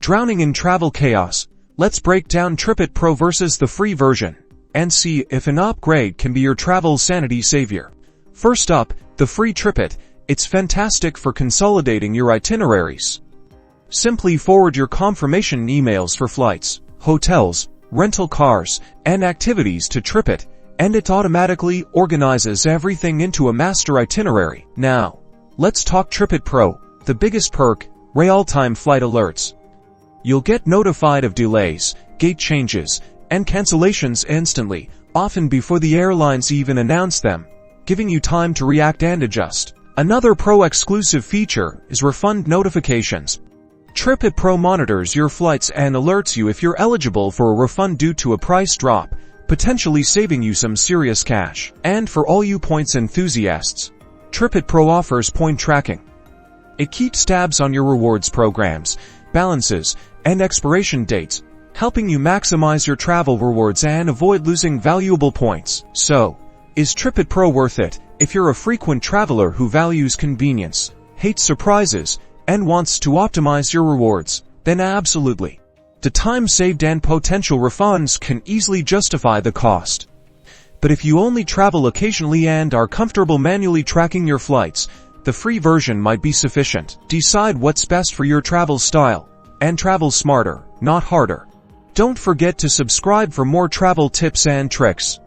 Drowning in travel chaos? Let's break down TripIt Pro versus the free version and see if an upgrade can be your travel sanity savior. First up, the free TripIt. It's fantastic for consolidating your itineraries. Simply forward your confirmation emails for flights, hotels, rental cars, and activities to TripIt, and it automatically organizes everything into a master itinerary. Now, let's talk TripIt Pro, the biggest perk, real-time flight alerts. You'll get notified of delays, gate changes, and cancellations instantly, often before the airlines even announce them, giving you time to react and adjust. Another Pro-exclusive feature is refund notifications. TripIt Pro monitors your flights and alerts you if you're eligible for a refund due to a price drop, potentially saving you some serious cash. And for all you points enthusiasts, TripIt Pro offers point tracking. It keeps tabs on your rewards programs, balances, and expiration dates, helping you maximize your travel rewards and avoid losing valuable points. So, is TripIt Pro worth it? If you're a frequent traveler who values convenience, hates surprises, and wants to optimize your rewards, then absolutely. The time saved and potential refunds can easily justify the cost. But if you only travel occasionally and are comfortable manually tracking your flights, the free version might be sufficient. Decide what's best for your travel style, and travel smarter, not harder. Don't forget to subscribe for more travel tips and tricks.